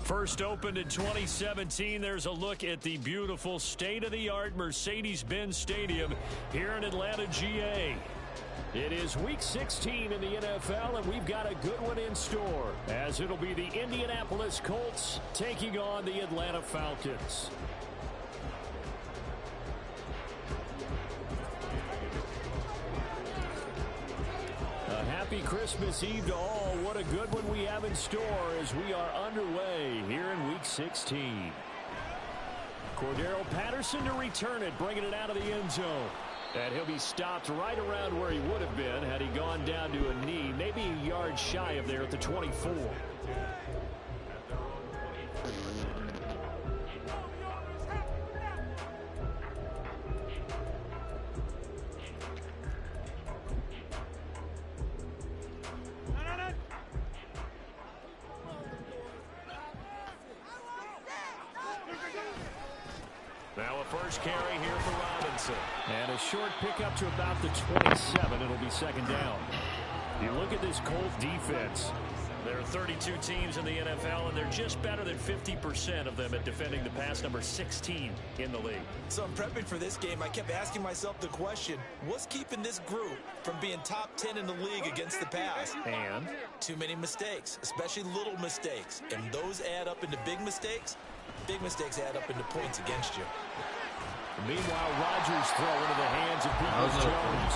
First opened in 2017, there's a look at the beautiful state-of-the-art Mercedes-Benz Stadium here in Atlanta, GA. It is Week 16 in the NFL, and we've got a good one in store, as it'll be the Indianapolis Colts taking on the Atlanta Falcons. Happy Christmas Eve to all. What a good one we have in store as we are underway here in Week 16. Cordero Patterson to return it, bringing it out of the end zone. And he'll be stopped right around where he would have been had he gone down to a knee, maybe a yard shy of there at the 24. Now a first carry here for Robinson. And a short pickup to about the 27. It'll be second down. You look at this Colts defense. There are 32 teams in the NFL, and they're just better than 50% of them at defending the pass, number 16 in the league. So I'm prepping for this game. I kept asking myself the question, what's keeping this group from being top 10 in the league against the pass? And? Too many mistakes, especially little mistakes. And those add up into big mistakes. Big mistakes add up into points against you. Meanwhile, Rodgers throw into the hands of Peoples-Jones.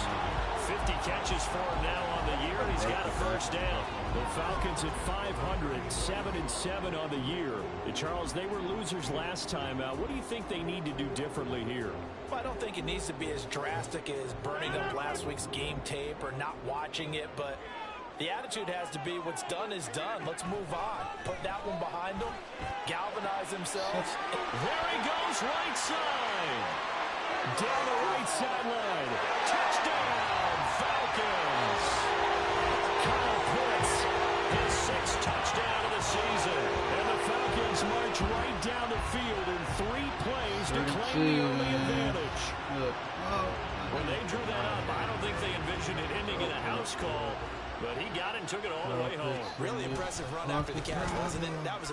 50 catches for him now on the year, and he's got a first down. The Falcons at 500, 7-7 on the year. Charles, they were losers last time out. What do you think they need to do differently here? Well, I don't think it needs to be as drastic as burning up last week's game tape or not watching it, but the attitude has to be what's done is done. Let's move on. Put that one behind them. Galvanize themselves. There he goes, right side. Down the right sideline. Touchdown, Falcons. Kyle Pitts, his 6th touchdown of the season. And the Falcons march right down the field in 3 plays to claim the early advantage. When they drew that up, I don't think they envisioned it ending in a house call. But he got it and took it all the way home. Really impressive run after the catch, wasn't it? That was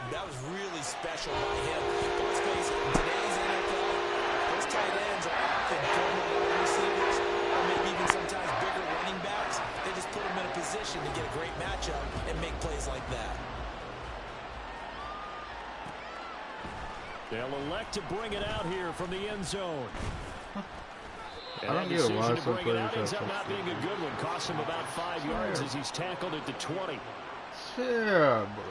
really special by him. But let's face it, in today's NFL, those tight ends are often former wide receivers, or maybe even sometimes bigger running backs. They just put them in a position to get a great matchup and make plays like that. They'll elect to bring it out here from the end zone. And I don't that get decision why to some bring it out players ends up not being a good one. Cost him about 5 yards as he's tackled at the 20. Terrible.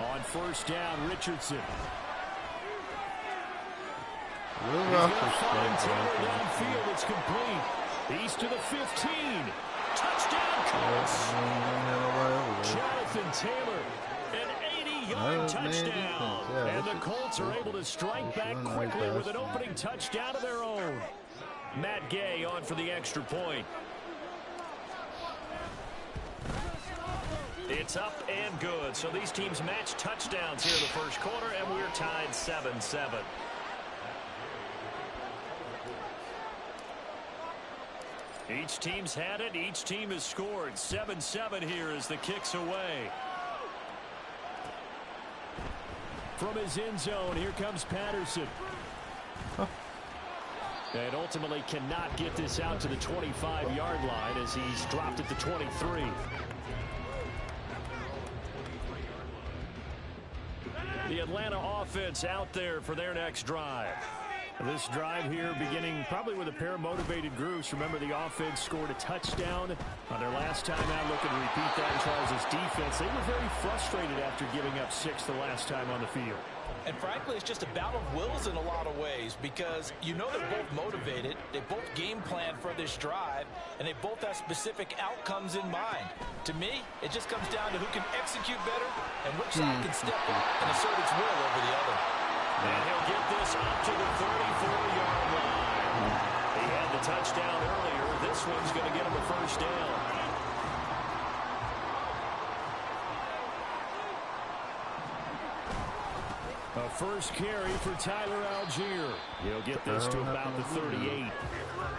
On first down, Richardson. Will He's going to find Taylor downfield. It's complete. He's to the 15. Touchdown, Colts. Jonathan Taylor, an 80-yard touchdown. And the Colts are able to strike back quickly with an opening touchdown of their own. Matt Gay on for the extra point. It's up and good. So these teams match touchdowns here in the first quarter, and we're tied 7-7. Each team's had it. Each team has scored. 7-7 here as the kick's away. From his end zone, here comes Patterson. And ultimately cannot get this out to the 25-yard line as he's dropped at the 23. The Atlanta offense out there for their next drive. This drive here beginning probably with a pair of motivated groups. Remember, the offense scored a touchdown on their last time out. Looking to repeat that in Charles' defense. They were very frustrated after giving up 6 the last time on the field. And frankly, it's just a battle of wills in a lot of ways because you know they're both motivated, they both game plan for this drive, and they both have specific outcomes in mind. To me, it just comes down to who can execute better and which side can step up and assert its will over the other. And he'll get this up to the 34-yard line. He had the touchdown earlier. This one's going to get him a first down. A first carry for Tyler Algier. He'll get this to about the 38.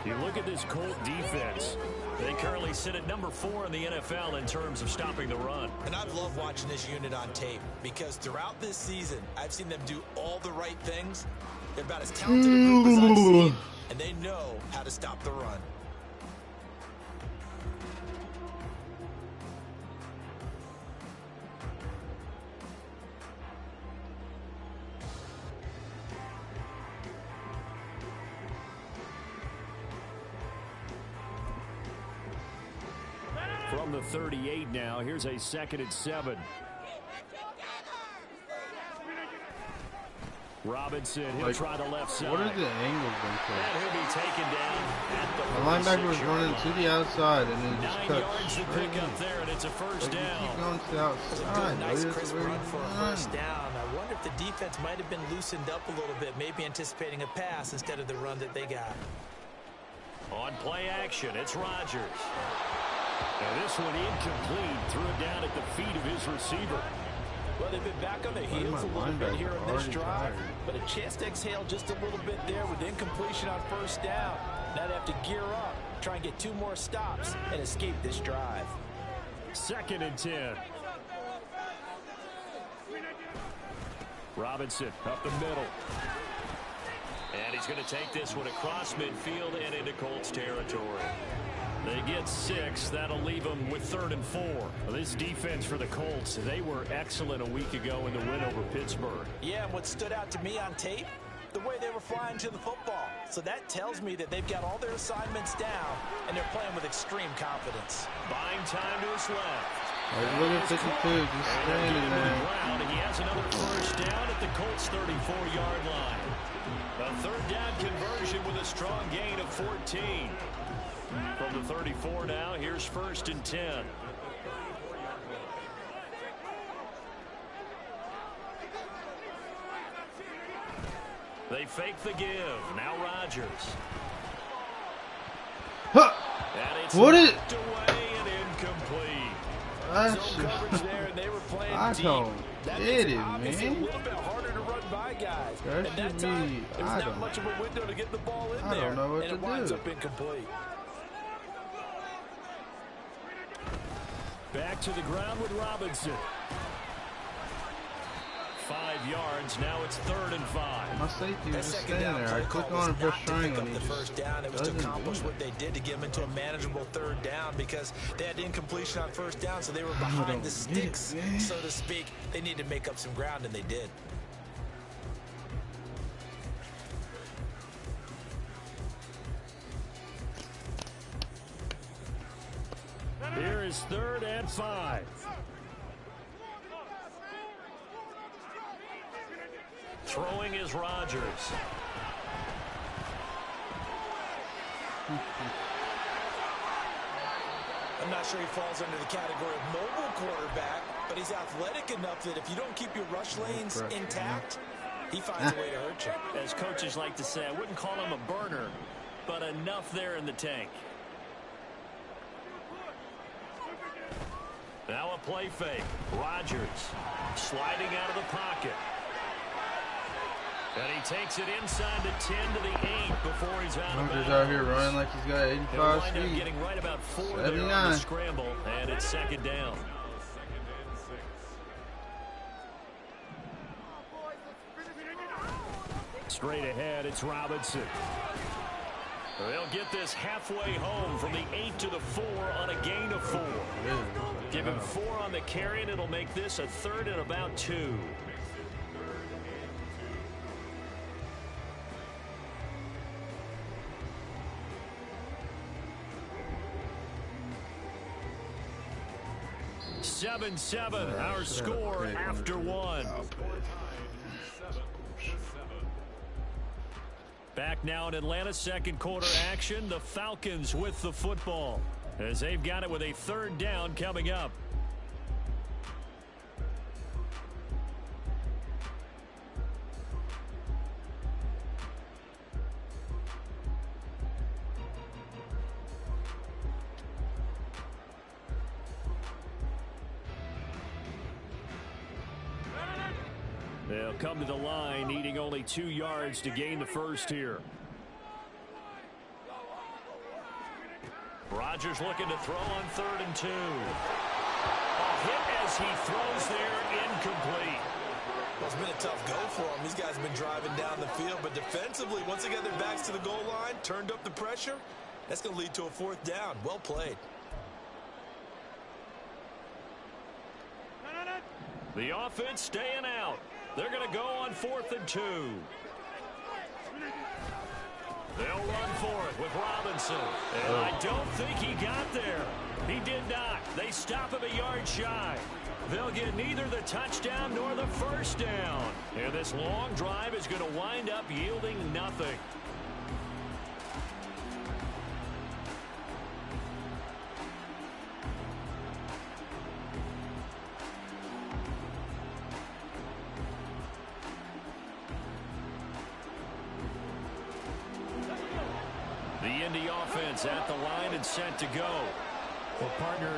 You look at this Colt defense. They currently sit at number 4 in the NFL in terms of stopping the run. And I've loved watching this unit on tape because throughout this season, I've seen them do all the right things. They're about as talented a group as I've seen, and they know how to stop the run. From the 38 now, here's a 2nd and 7. Robinson, he'll try the left side. What are the angles and he'll be taken down at the linebacker was running to the outside and then just 9 cut yards to pick up there, and it's a first down. Keep going to the outside. Nice crisp run for a first down. I wonder if the defense might have been loosened up a little bit, maybe anticipating a pass instead of the run that they got. On play action, it's Rodgers. And this one incomplete. Threw it down at the feet of his receiver. Well, they've been back on their heels a little bit here in this drive, but a chance to exhale just a little bit there with incompletion on first down. Now they have to gear up, try and get 2 more stops, and escape this drive. 2nd and 10. Robinson up the middle. And he's going to take this one across midfield and into Colts territory. They get 6. That'll leave them with 3rd and 4. Well, this defense for the Colts, they were excellent a week ago in the win over Pittsburgh. Yeah, and what stood out to me on tape, the way they were flying to the football. So that tells me that they've got all their assignments down, and they're playing with extreme confidence. Buying time to his left. Look at 52, just standing there. He has another first down at the Colts' 34-yard line. A 3rd down conversion with a strong gain of 14. From the 34 now, here's 1st and 10. They fake the give. Now Rodgers. Huh. And it's What is away and incomplete. That's Zone coverage there, and they were playing I deep. don't That get makes it, obviously man. a little bit harder to run by guys. That And should that time, be- there's I not don't- much of a window to get the ball in I there. don't know what and to it winds do. up incomplete. Back to the ground with Robinson. 5 yards. Now it's 3rd and 5. My safety That was just second standing down there. I play click call was on and press not to pick triangle up and the he first just down. It was to doesn't accomplish do what they did to get them into a manageable 3rd down because they had incompletion on first down, so they were behind the sticks, so to speak. They needed to make up some ground, and they did. Here is 3rd and 5. Throwing is Rodgers. I'm not sure he falls under the category of mobile quarterback, but he's athletic enough that if you don't keep your rush lanes intact, he finds a way to hurt you. As coaches like to say, I wouldn't call him a burner, but enough there in the tank. Now a play fake. Rodgers sliding out of the pocket. And he takes it inside the 10 to the 8 before he's out of bounds. out here running like he's got He'll 85 wind up speed. getting right about 4 there on 79. the scramble, and it's 2nd down. Straight ahead, it's Robinson. They'll get this halfway home from the 8 to the 4 on a gain of 4. Give him 4 on the carry, and it'll make this a 3rd and about 2. Seven, our score after 1. Back now in Atlanta, 2nd quarter action. The Falcons with the football as they've got it with a 3rd down coming up. They'll come to the line, needing only 2 yards to gain the first here. Rodgers looking to throw on 3rd and 2. A hit as he throws there, incomplete. Well, it's been a tough go for him. These guys have been driving down the field, but defensively, once they get their backs to the goal line, turned up the pressure, that's going to lead to a 4th down. Well played. The offense staying out. They're going to go on 4th and 2. They'll run for it with Robinson. And I don't think he got there. He did not. They stop him a yard shy. They'll get neither the touchdown nor the first down. And this long drive is going to wind up yielding nothing. The Indy offense at the line and set to go. Well, partner,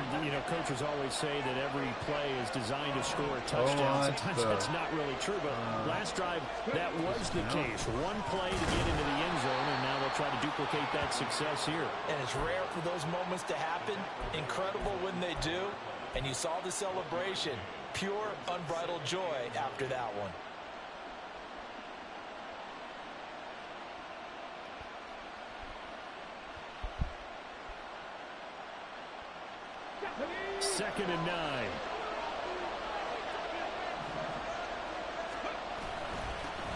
coaches always say that every play is designed to score a touchdown. Sometimes that's not really true, but last drive, that was the case. One play to get into the end zone, and now they'll try to duplicate that success here. And it's rare for those moments to happen. Incredible when they do. And you saw the celebration. Pure, unbridled joy after that one. Second and 9.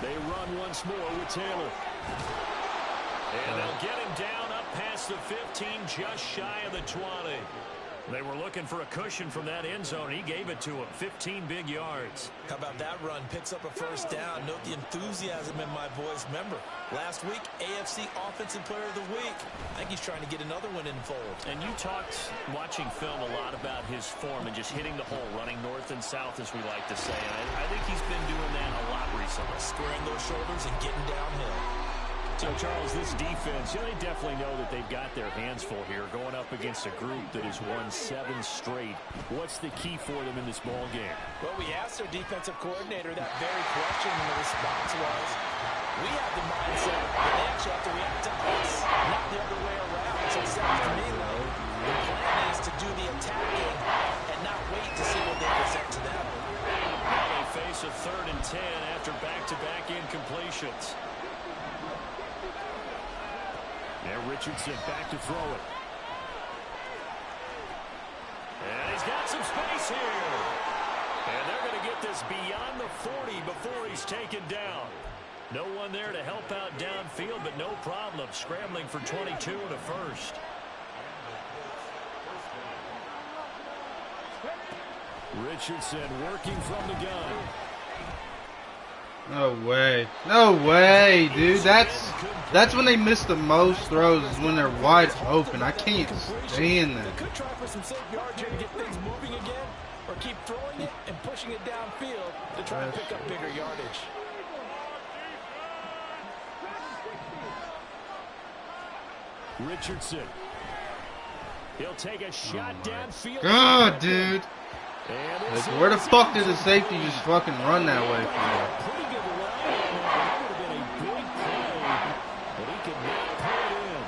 They run once more with Taylor. And they'll get him down up past the 15, just shy of the 20. They were looking for a cushion from that end zone. He gave it to him. 15 big yards. How about that run? Picks up a 1st down. Note the enthusiasm in my voice. Remember, last week, AFC Offensive Player of the Week. I think he's trying to get another one in the fold. And you talked, watching film, a lot about his form and just hitting the hole, running north and south, as we like to say. And I think he's been doing that a lot recently. Squaring those shoulders and getting downhill. So, Charles, this defense, they definitely know that they've got their hands full here, going up against a group that has won 7 straight. What's the key for them in this ball game? Well, we asked their defensive coordinator that very question, and the response was, we have the mindset that they actually have to react to us, not the other way around. So it sounds to me like the plan is to do the attacking and not wait to see what they present to them. Now they face a 3rd and 10 after back-to-back incompletions. And Richardson back to throw it. And he's got some space here. And they're going to get this beyond the 40 before he's taken down. No one there to help out downfield, but no problem. Scrambling for 22 and a first. Richardson working from the gun. No way. No way, dude. That's when they miss the most throws, is when they're wide open. I can't stand that. They could try for some safe yards here to get things moving again, or keep throwing it and pushing it downfield to try to pick up bigger yardage. Richardson. He'll take a shot downfield. God, dude. Like, where the fuck did the safety just fucking run that way for? Pretty good run. That would have been a big play, but he could not pull it in.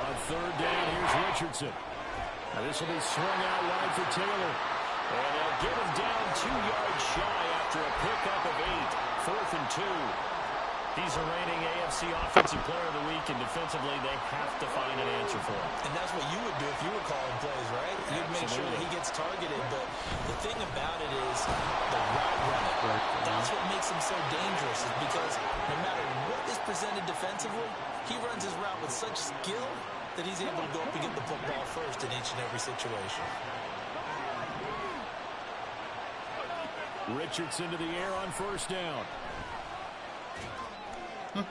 On 3rd down, here's Richardson. Now this will be swung out wide for Taylor. And they'll get him down 2 yards shy after a pickup of 8. 4th and 2. He's a reigning AFC Offensive Player of the Week, and defensively they have to find an answer for him. And that's what you would do if you were calling plays, right? You'd make sure that he gets targeted. But the thing about it is the route running. That's what makes him so dangerous, is because no matter what is presented defensively, he runs his route with such skill that he's able to go up and get the football first in each and every situation. Richardson to the air on 1st down.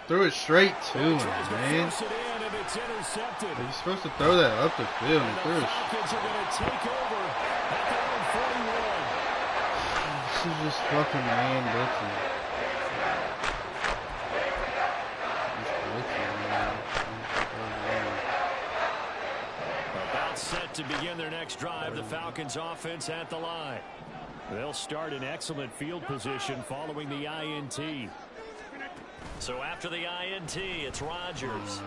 Threw it straight to him, man. It's intercepted. You're supposed to throw that up the field. And threw it. Falcons are going to take over at their own 41. This is just fucking man blitzing. About set to begin their next drive. The Falcons offense at the line. They'll start in excellent field position following the INT. So after the INT, it's Rodgers. Rifles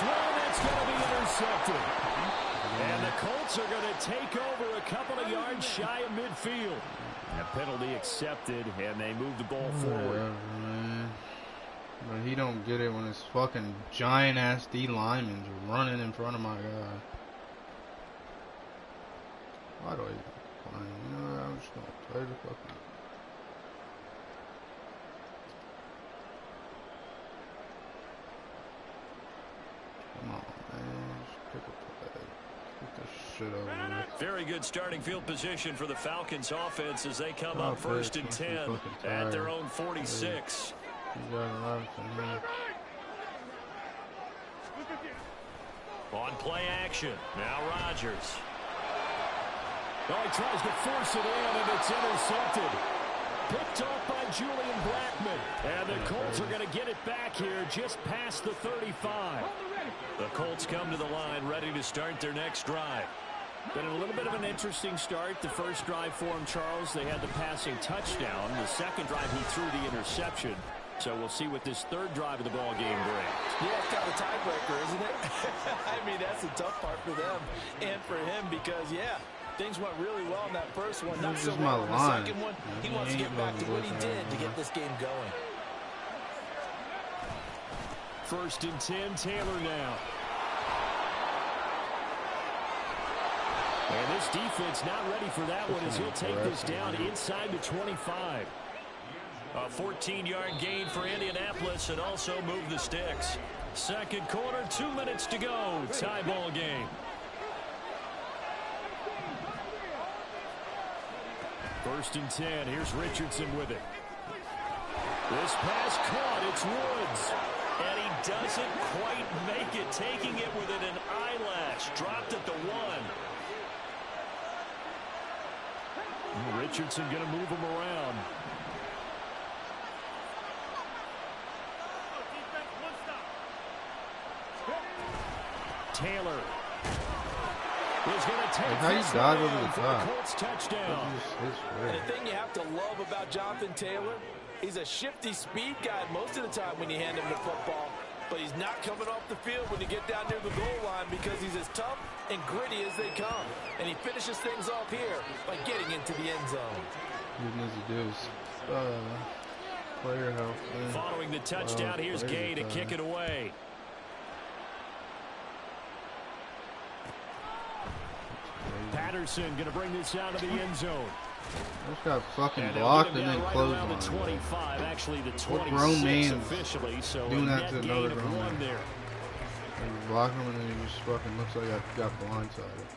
one, that's going to be intercepted. And the Colts are going to take over a couple of yards shy of midfield. A penalty accepted, and they move the ball forward. But he don't get it when his fucking giant-ass D linemen's running in front of my guy. Why do I even play? You know, I'm just going to play the fucking... Come on, man. Just pick a play. Get this shit over with. Very good starting field position for the Falcons offense as they come up first and 10 at their own 46. On play action, now Rodgers. Oh, he tries to force it in, and it's intercepted. Picked off by Julian Blackman. And the Colts are going to get it back here just past the 35. The Colts come to the line ready to start their next drive. Been a little bit of an interesting start. The first drive for him, Charles, they had the passing touchdown. The second drive, he threw the interception. So we'll see what this third drive of the ball game brings. Yeah, it's kind of a tiebreaker, isn't it? I mean, that's the tough part for them and for him because, yeah, things went really well in that first one. Not so well in the second one. He wants to get back to what he did to get this game going. First and 10, Taylor now. And this defense not ready for that one as he'll take this down inside the 25. A 14-yard gain for Indianapolis and also move the sticks. Second quarter, 2 minutes to go. Tie ball game. First and 10. Here's Richardson with it. This pass caught. It's Woods. And he doesn't quite make it. Taking it within an eyelash. Dropped at the 1. Richardson going to move him around. Taylor is going to take this one for the Colts touchdown. And the thing you have to love about Jonathan Taylor, he's a shifty speed guy most of the time when you hand him the football, but he's not coming off the field when you get down near the goal line because he's as tough and gritty as they come. And he finishes things off here by getting into the end zone. He needs to do is player help. Following the touchdown, here's Gay to kick it away. Patterson going to bring this out of the end zone. Just got fucking blocked and then closed on the 25, actually the 26 grown man officially. So doing that to another grown man. There. You block him and then he just fucking looks like I got blindsided.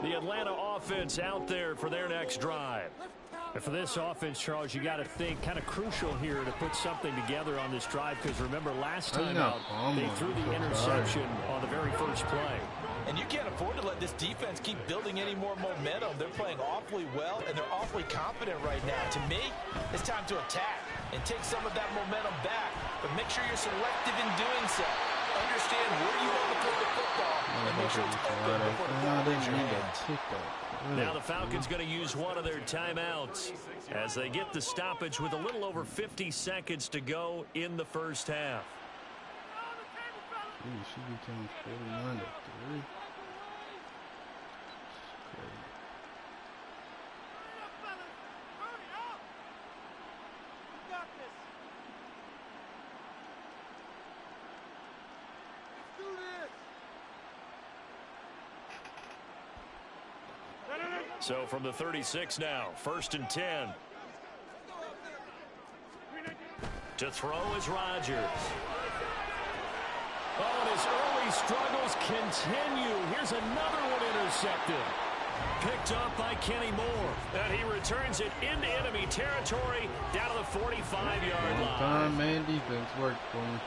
The Atlanta offense out there for their next drive. And for this offense, Charles, you got to think kind of crucial here to put something together on this drive because remember last time out, they threw the interception on the very first play. And you can't afford to let this defense keep building any more momentum. They're playing awfully well, and they're awfully confident right now. To me, it's time to attack and take some of that momentum back. But make sure you're selective in doing so. Understand where you want to put the football and make sure it's open before the ball leaves your hands. Now the Falcons going to use one of their timeouts as they get the stoppage with a little over 50 seconds to go in the first half. Ooh, she became 49 to 3. So from the 36 now, first and 10. To throw is Rodgers. Oh, and his early these struggles continue. Here's another one intercepted. Picked up by Kenny Moore. And he returns it into enemy territory down to the 45-yard line. Time man defense worked for me.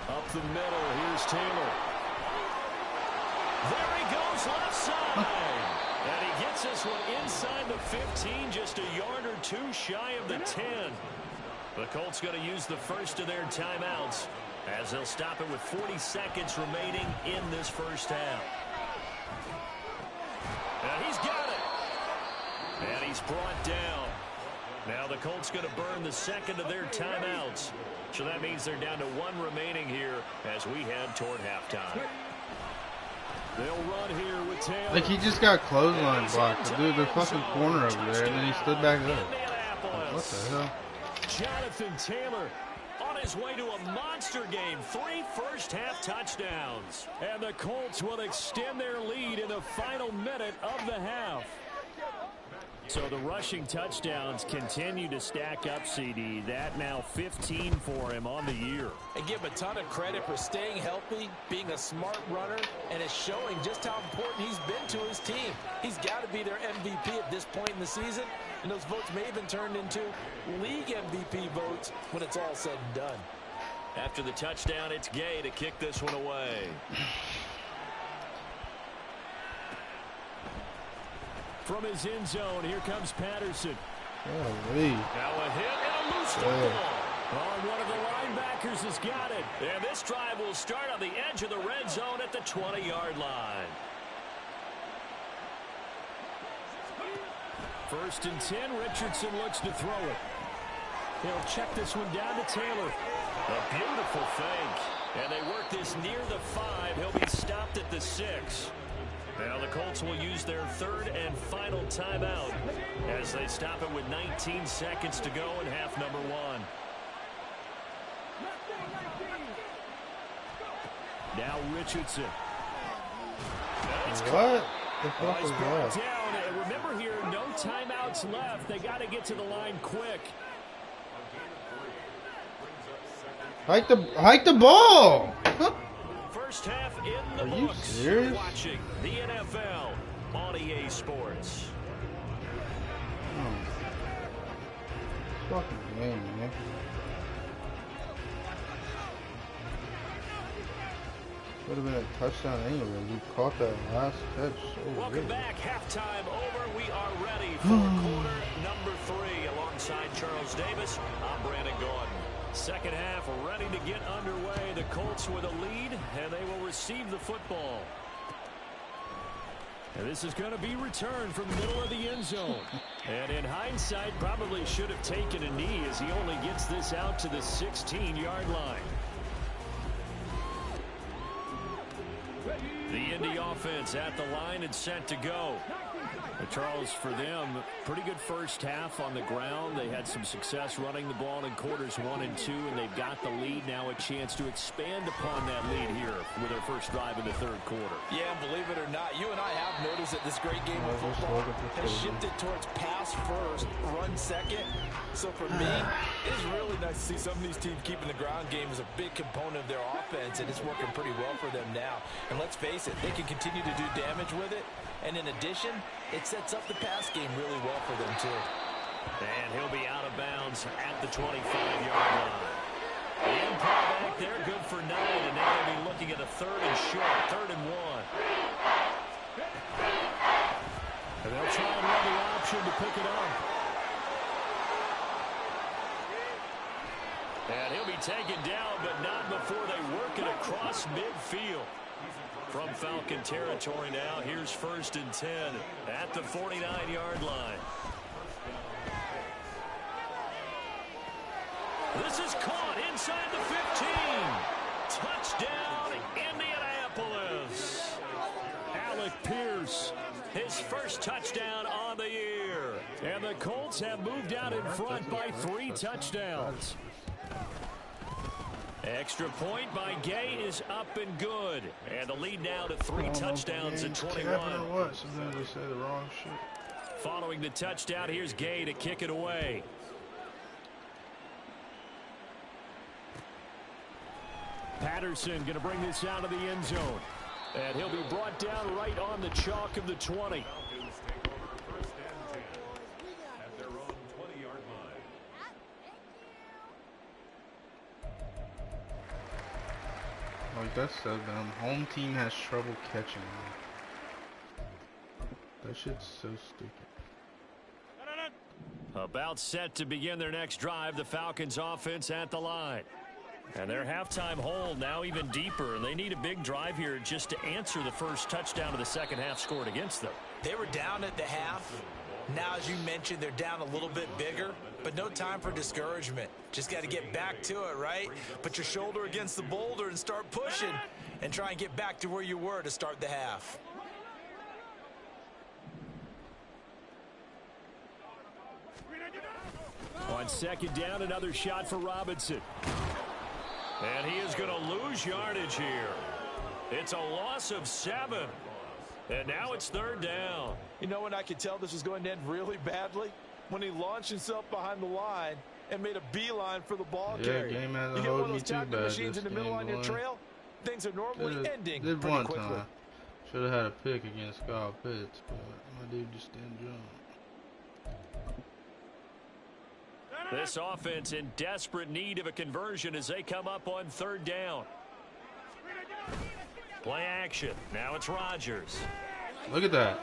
Up the middle, here's Taylor. There he goes left side. And he gets this one inside the 15, just a yard or two shy of the 10. The Colts going to use the first of their timeouts as they'll stop it with 40 seconds remaining in this first half. And he's got it. And he's brought down. Now the Colts going to burn the second of their timeouts. So that means they're down to one remaining here as we head toward halftime. They'll run here with Taylor. Like, he just got clothesline blocked. Dude, the fucking corner over there, and then he stood back up. Like, what the hell? Jonathan Taylor on his way to a monster game. 3 first-half touchdowns. And the Colts will extend their lead in the final minute of the half. So the rushing touchdowns continue to stack up, CD. That now 15 for him on the year. And give him a ton of credit for staying healthy, being a smart runner, and it's showing just how important he's been to his team. He's got to be their MVP at this point in the season, and those votes may have been turned into league MVP votes when it's all said and done. After the touchdown, it's Gay to kick this one away. From his end zone, here comes Patterson. Holy. Now a hit and a loose football. Oh, one of the linebackers has got it. And this drive will start on the edge of the red zone at the 20-yard line. First and 10, Richardson looks to throw it. He'll check this one down to Taylor. A beautiful fake. And they work this near the 5. He'll be stopped at the 6. Now the Colts will use their third and final timeout as they stop it with 19 seconds to go in half number 1. Now Richardson. What the fuck was that? Down. And remember here, no timeouts left. They got to get to the line quick. Hike the ball! First half in the Are you books. serious? Watching the NFL on EA Sports. Fucking game, man. Would have been a touchdown anyway. You caught that last catch. So Welcome good. back. Halftime over. We are ready for quarter number 3. Alongside Charles Davis, I'm Brandon Gordon. Second half ready to get underway. The Colts with a lead, and they will receive the football. And this is going to be returned from the middle of the end zone. And in hindsight, probably should have taken a knee as he only gets this out to the 16-yard line. The Indy offense at the line and set to go. But Charles, for them, pretty good first half on the ground. They had some success running the ball in quarters 1 and 2, and they've got the lead. Now a chance to expand upon that lead here with their first drive in the third quarter. Yeah, believe it or not, you and I have noticed that this great game of football has shifted towards pass first, run second. So for me, it's really nice to see some of these teams keeping the ground game as a big component of their offense, and it's working pretty well for them now. And let's face it, they can continue to do damage with it. And in addition, it sets up the pass game really well for them, too. And he'll be out of bounds at the 25-yard line. The improv back there, good for 9, and now they'll be looking at a third and short, 3rd and 1. And they'll try and run the option to pick it up. And he'll be taken down, but not before they work it across midfield. From Falcon territory now, here's 1st and 10 at the 49-yard line. This is caught inside the 15. Touchdown, Indianapolis. Alec Pierce, his first touchdown on the year. And the Colts have moved out in front by 3 touchdowns. Extra point by Gay is up and good. And the lead now to 3 touchdowns and 21. Sometimes they say the wrong shit. Following the touchdown, here's Gay to kick it away. Patterson going to bring this out of the end zone. And he'll be brought down right on the chalk of the 20. Like, that's so dumb. Home team has trouble catching. That shit's so stupid. About set to begin their next drive, the Falcons offense at the line. And their halftime hole now even deeper, and they need a big drive here just to answer the first touchdown of the second half scored against them. They were down at the half. Now, as you mentioned, they're down a little bit bigger, but no time for discouragement. Just got to get back to it, right? Put your shoulder against the boulder and start pushing and try and get back to where you were to start the half. On second down, another shot for Robinson. And he is going to lose yardage here. It's a loss of 7. And now it's third down. You know when I could tell this was going to end really badly? When he launched himself behind the line and made a beeline for the ball carrier. Game you hasn't get one hold of me those too tackle bad. machines in the middle on your trail, things are normally ending pretty quickly. Time. Should have had a pick against Kyle Pitts, but my dude just didn't jump. This offense in desperate need of a conversion as they come up on third down. Play action. Now it's Rodgers. Look at that.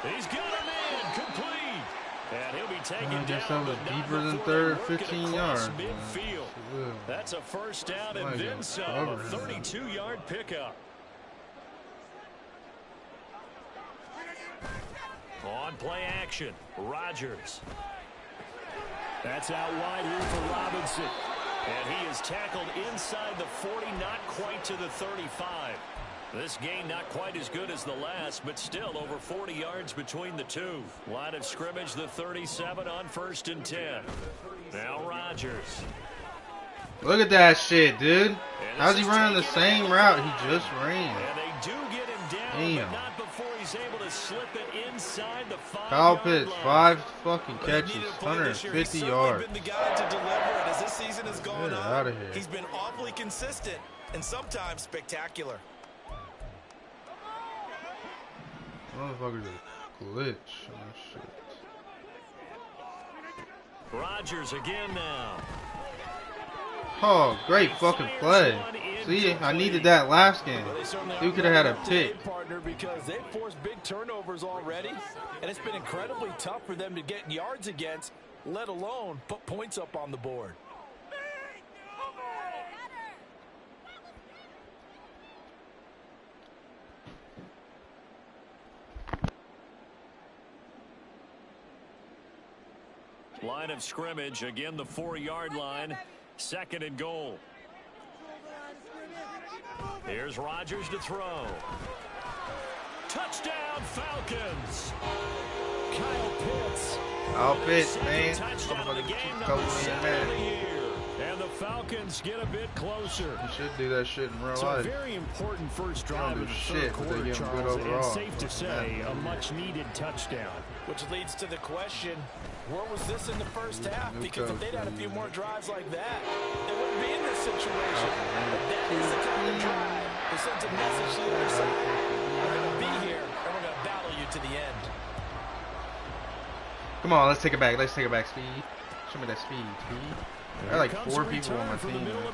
He's got him in. Complete. And he'll be taken down. I guess that was deeper than third, 15 yards. Midfield. That's a first down and then some. A 32-yard pickup. On play action, Rodgers. That's out wide here for Robinson. And he is tackled inside the 40, not quite to the 35. This gain not quite as good as the last, but still over 40 yards between the two. Line of scrimmage, the 37 on 1st and 10. Now Rodgers. Look at that shit, dude. How's he running the same route he just ran? And they do get him down, but not before he's able to slip it inside the 5-yard Kyle Pitts, line. 5 fucking catches, 150 yards. Been the guy to deliver it as this season has gone Get on. out of here. He's been awfully consistent and sometimes spectacular. Motherfucker's a glitch on that shit. Rodgers again now. Oh, great fucking play. See, I needed that last game. Dude could have had a pick. Partner, because they've forced big turnovers already, and it's been incredibly tough for them to get yards against, let alone put points up on the board. Line of scrimmage, again the 4-yard line, 2nd and goal. Here's Rodgers to throw. Touchdown Falcons. Kyle Pitts. Kyle Pitts, man. Touchdown of the game, number 7 of the year. And the Falcons get a bit closer. You should do that shit in real So life. a very important first drive of the third quarter, Charles, and safe to say a much-needed touchdown. Which leads to the question, where was this in the first half? Because if they'd had a few more drives like that, they wouldn't be in this situation. But that is the kind of drive that sends a message to the other side. We're going to be here, and we're going to battle you to the end. Come on, let's take it back. Let's take it back, Speed. Show me that speed, Speed. There are like 4 people on my team. Oh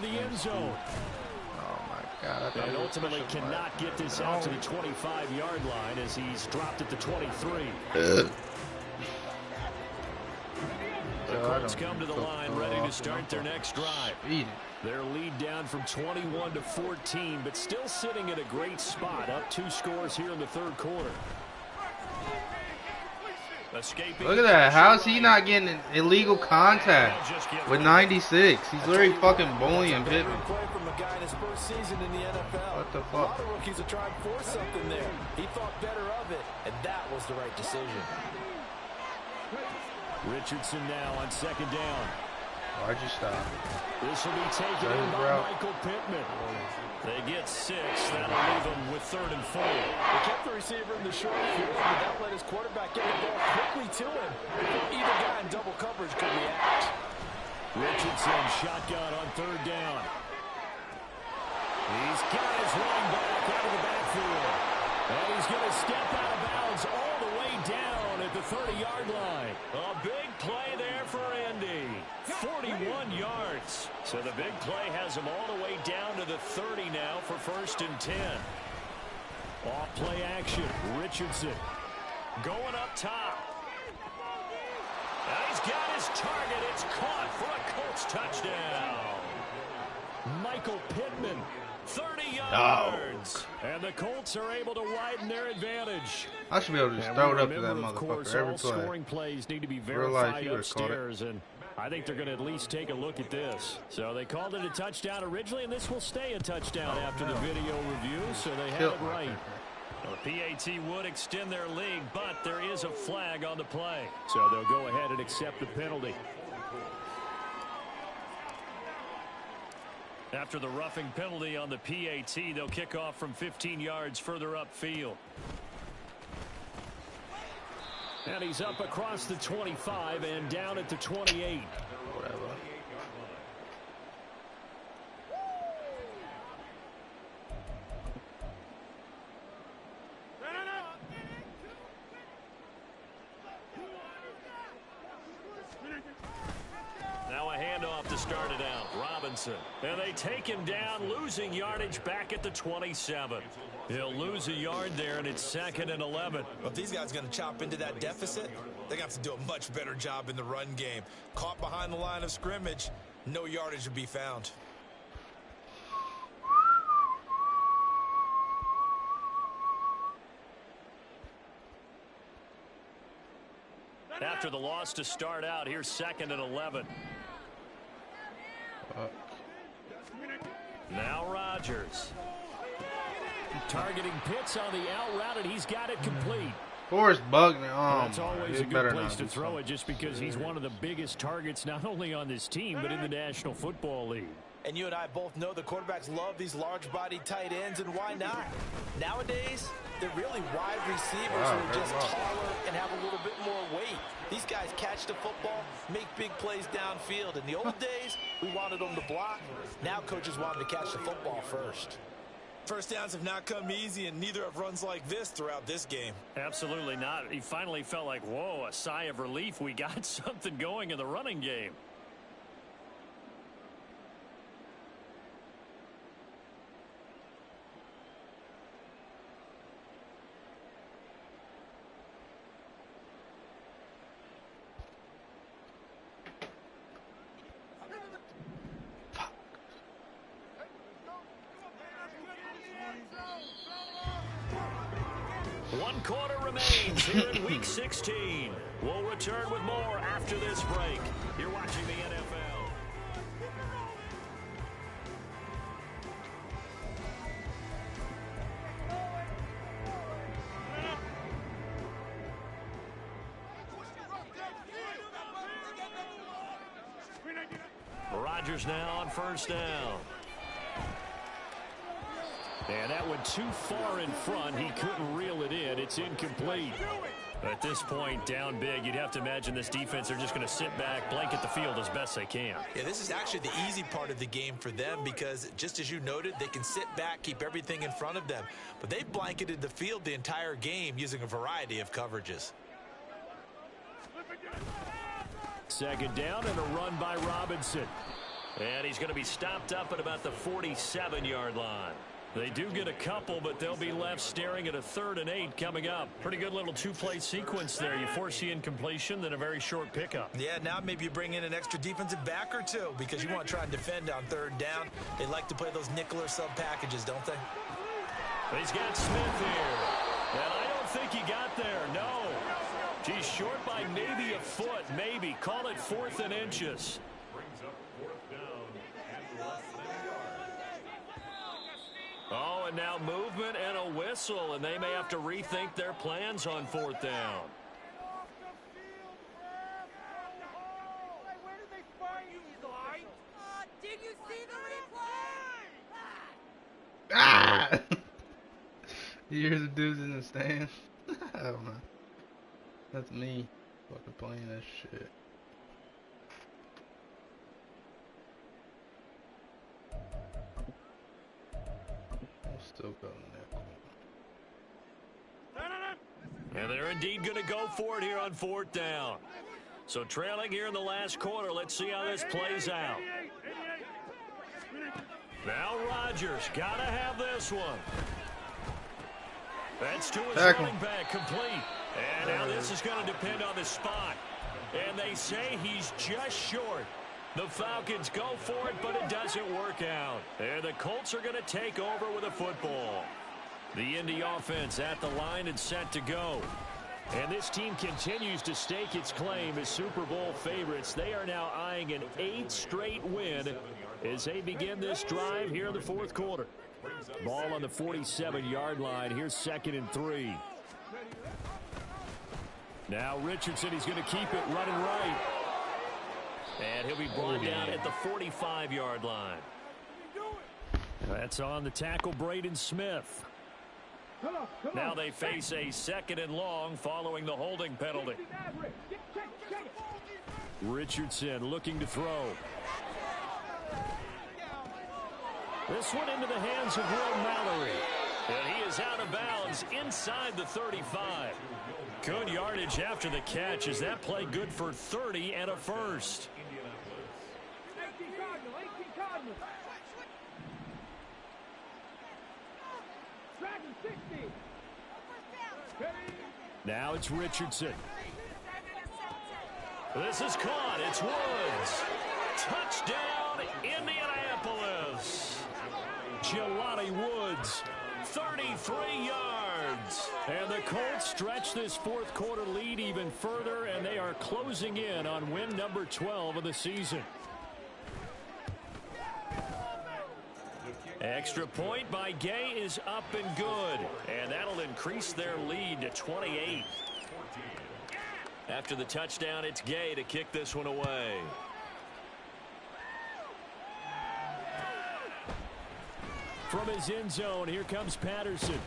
my God. And ultimately cannot get this out to the 25-yard line as he's dropped at the 23. The Colts come to the line ready to start their next drive. Their lead down from 21 to 14, but still sitting at a great spot, up 2 scores here in the third quarter. Look at that. How is he not getting an illegal contact with 96? He's literally fucking bullying Pittman. What the fuck? A lot of rookies are trying to force something there. He thought better of it, and that was the right decision. Richardson now on 2nd down. Why'd you stop? This will be taken in by Michael Pittman. They get 6. That'll leave them with 3rd and 4. They kept the receiver in the short field, but that let his quarterback get the ball quickly to him before either guy in double coverage could react. Richardson shotgun on 3rd down. He's got his running back out of the backfield. And he's going to step out of bounds all the way down at the 30-yard line. A big play there for Indy. 41 yards. So the big play has him all the way down to the 30 now for 1st and 10. Off play action. Richardson going up top. And he's got his target. It's caught for a Colts touchdown. Michael Pittman, 30 yards. Oh. And the Colts are able to widen their advantage. I should be able to just throw it up to that of course, motherfucker every all play. Scoring plays need to be verified upstairs, and I think they're going to at least take a look at this. So they called it a touchdown originally, and this will stay a touchdown after the video review, so they have it right. Well, the PAT would extend their lead, but there is a flag on the play. So they'll go ahead and accept the penalty. After the roughing penalty on the PAT, they'll kick off from 15 yards further upfield. And he's up across the 25 and down at the 28. Whatever. Now a handoff to start it out. Robinson. And they take him down, losing yardage back at the 27. He'll lose a yard there, and it's 2nd and 11. Well, if these guys are going to chop into that deficit, they're going to have to do a much better job in the run game. Caught behind the line of scrimmage, no yardage to be found. After the loss to start out, here's 2nd and 11. Now Rodgers. Targeting Pitts on the out route, and he's got it complete. Forrest Buckner. Oh, that's always a good place to throw it just because he's one of the biggest targets not only on this team but in the National Football League. And you and I both know the quarterbacks love these large-bodied tight ends, and why not? Nowadays, they're really wide receivers who are just taller and have a little bit more weight. These guys catch the football, make big plays downfield. In the old days, we wanted them to block. Now coaches want them to catch the football first. First downs have not come easy, and neither have runs like this throughout this game. Absolutely not. He finally felt like, whoa, a sigh of relief. We got something going in the running game. One quarter remains here in Week 16. We'll return with more after this break. You're watching the NFL. Rodgers now on 1st down. And that went too far in front. He couldn't reel it in. It's incomplete. At this point, down big, you'd have to imagine this defense are just going to sit back, blanket the field as best they can. Yeah, this is actually the easy part of the game for them because, just as you noted, they can sit back, keep everything in front of them. But they blanketed the field the entire game using a variety of coverages. 2nd down and a run by Robinson. And he's going to be stopped up at about the 47-yard line. They do get a couple, but they'll be left staring at a 3rd and 8 coming up. Pretty good little two-play sequence there. You force the incompletion, then a very short pickup. Yeah, now maybe you bring in an extra defensive back or two because you want to try and defend on 3rd down. They like to play those nickel or sub packages, don't they? He's got Smith here. And I don't think he got there, no. He's short by maybe a foot, maybe. Call it 4th and inches. Oh, and now movement and a whistle, and they may have to rethink their plans on 4th down. Did you see the replay? Ah! You hear the dudes in the stand? I don't know. That's me fucking playing that shit. Still going there. And they're indeed going to go for it here on 4th down. So trailing here in the last quarter. Let's see how this plays out. Now Rodgers got to have this one. That's to his running back, complete. And now this is going to depend on the spot. And they say he's just short. The Falcons go for it, but it doesn't work out. And the Colts are going to take over with a football. The Indy offense at the line and set to go. And this team continues to stake its claim as Super Bowl favorites. They are now eyeing an 8th straight win as they begin this drive here in the 4th quarter. Ball on the 47-yard line. Here's 2nd and 3. Now Richardson, he's going to keep it running right. And he'll be brought down at the 45-yard line. That's on the tackle, Braden Smith. Now they face a 2nd and long following the holding penalty. Richardson looking to throw. This one into the hands of Will Mallory. And he is out of bounds inside the 35. Good yardage after the catch. Is that play good for 30 and a first? Now it's Richardson. This is caught. It's Woods. Touchdown, Indianapolis. Jelani Woods, 33 yards. And the Colts stretch this 4th quarter lead even further, and they are closing in on win number 12 of the season. Extra point by Gay is up and good, and that'll increase their lead to 28. After the touchdown, it's Gay to kick this one away. From his end zone, here comes Patterson.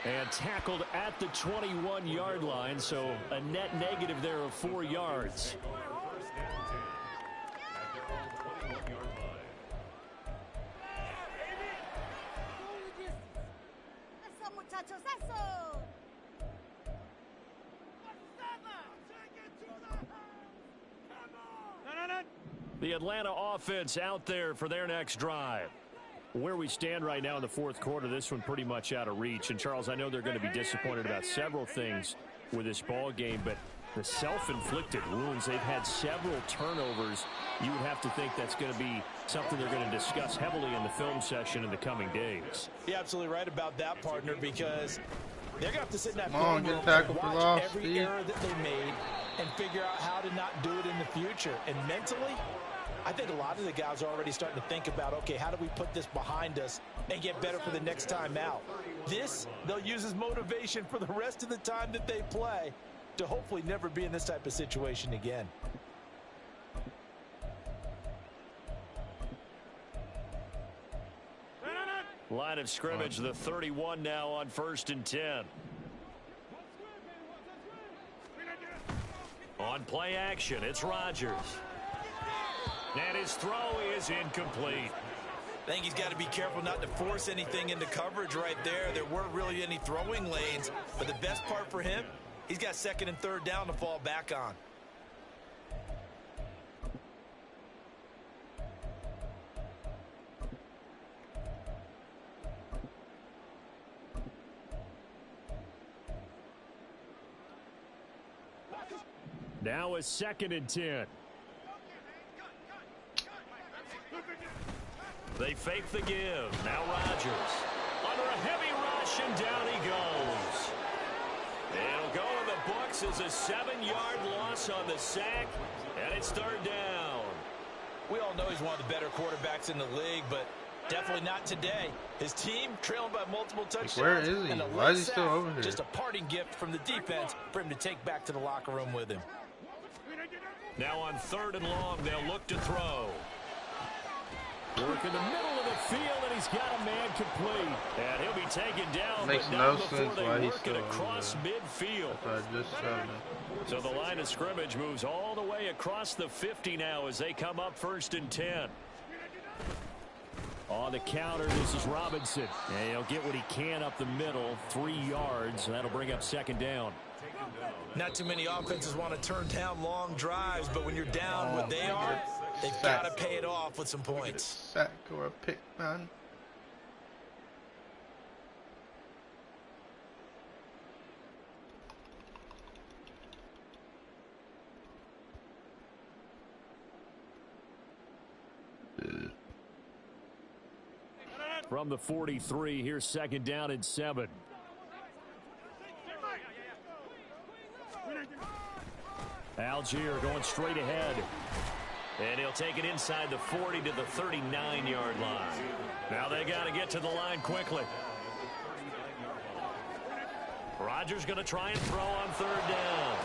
And tackled at the 21-yard line, so a net negative there of 4 yards. The Atlanta offense out there for their next drive. Where we stand right now in the 4th quarter, this one pretty much out of reach. And, Charles, I know they're going to be disappointed about several things with this ball game, but the self-inflicted wounds, they've had several turnovers. You would have to think that's going to be something they're going to discuss heavily in the film session in the coming days. You're absolutely right about that, partner, because they're going to have to sit in that film room and watch every error that they made and figure out how to not do it in the future. And mentally, I think a lot of the guys are already starting to think about, okay, how do we put this behind us and get better for the next time out? This, they'll use as motivation for the rest of the time that they play to hopefully never be in this type of situation again. Line of scrimmage, the 31 now on 1st and 10. On play action, it's Rodgers. And his throw is incomplete. I think he's got to be careful not to force anything into coverage right there. There weren't really any throwing lanes, but the best part for him, he's got 2nd and 3rd down to fall back on. Now a 2nd and 10. They fake the give. Now Rodgers. Under a heavy rush, and down he goes. It'll go in the books as a 7-yard loss on the sack, and it's 3rd down. We all know he's one of the better quarterbacks in the league, but definitely not today. His team trailing by multiple touchdowns. Where is he? Why is he still over here? Just a parting gift from the defense for him to take back to the locker room with him. Now on 3rd and long, they'll look to throw. Work in the middle of the field, and he's got a man complete. And he'll be taken down, Makes but no not before sense they why he's work it still across midfield. So the line of scrimmage moves all the way across the 50 now as they come up 1st and 10. On the counter, this is Robinson. And he'll get what he can up the middle, 3 yards. And that'll bring up 2nd down. Not too many offenses want to turn down long drives, but when you're down what they are, they've got to pay it off with some points. Sack or a pick, man. From the 43, here's 2nd down and 7. Algier going straight ahead. And he'll take it inside the 40 to the 39-yard line. Now they got to get to the line quickly. Rodgers going to try and throw on 3rd down.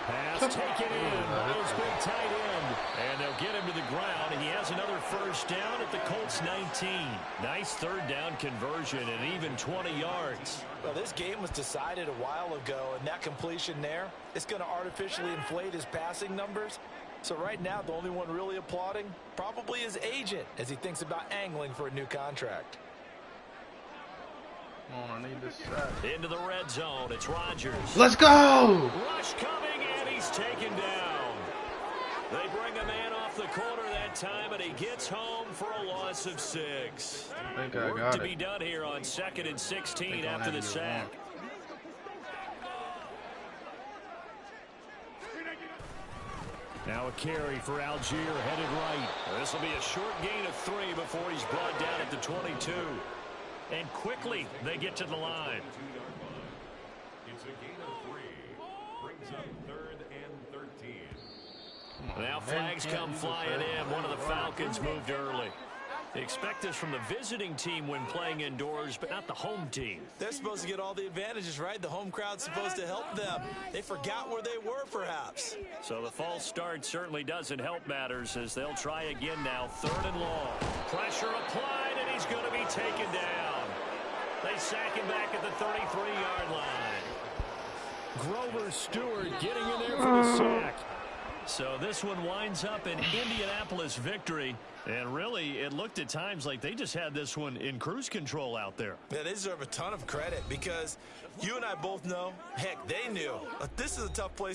Pass taken in. Miles big tight end. And they'll get him to the ground. He has another 1st down at the Colts 19. Nice 3rd down conversion and even 20 yards. Well, this game was decided a while ago, and that completion there, it's going to artificially inflate his passing numbers. So right now, the only one really applauding probably his agent as he thinks about angling for a new contract. Come on, I need this sack. Into the red zone. It's Rodgers. Let's go! Rush coming, and he's taken down. They bring a man off the corner that time, and he gets home for a loss of 6. I think I Work got to it. be done here on 2nd and 16 after the sack. Now a carry for Algier, headed right. This will be a short gain of 3 before he's brought down at the 22. And quickly, they get to the line. It's a gain of 3. Brings up 3rd and 13. Now flags come flying in. One of the Falcons moved early. They expect this from the visiting team when playing indoors, but not the home team. They're supposed to get all the advantages, right? The home crowd's supposed to help them. They forgot where they were, perhaps. So the false start certainly doesn't help matters as they'll try again now. 3rd and long. Pressure applied, and he's going to be taken down. They sack him back at the 33-yard line. Grover Stewart getting in there for the sack. So this one winds up an Indianapolis victory. And really, it looked at times like they just had this one in cruise control out there. Yeah, they deserve a ton of credit because you and I both know, heck, they knew. This is a tough place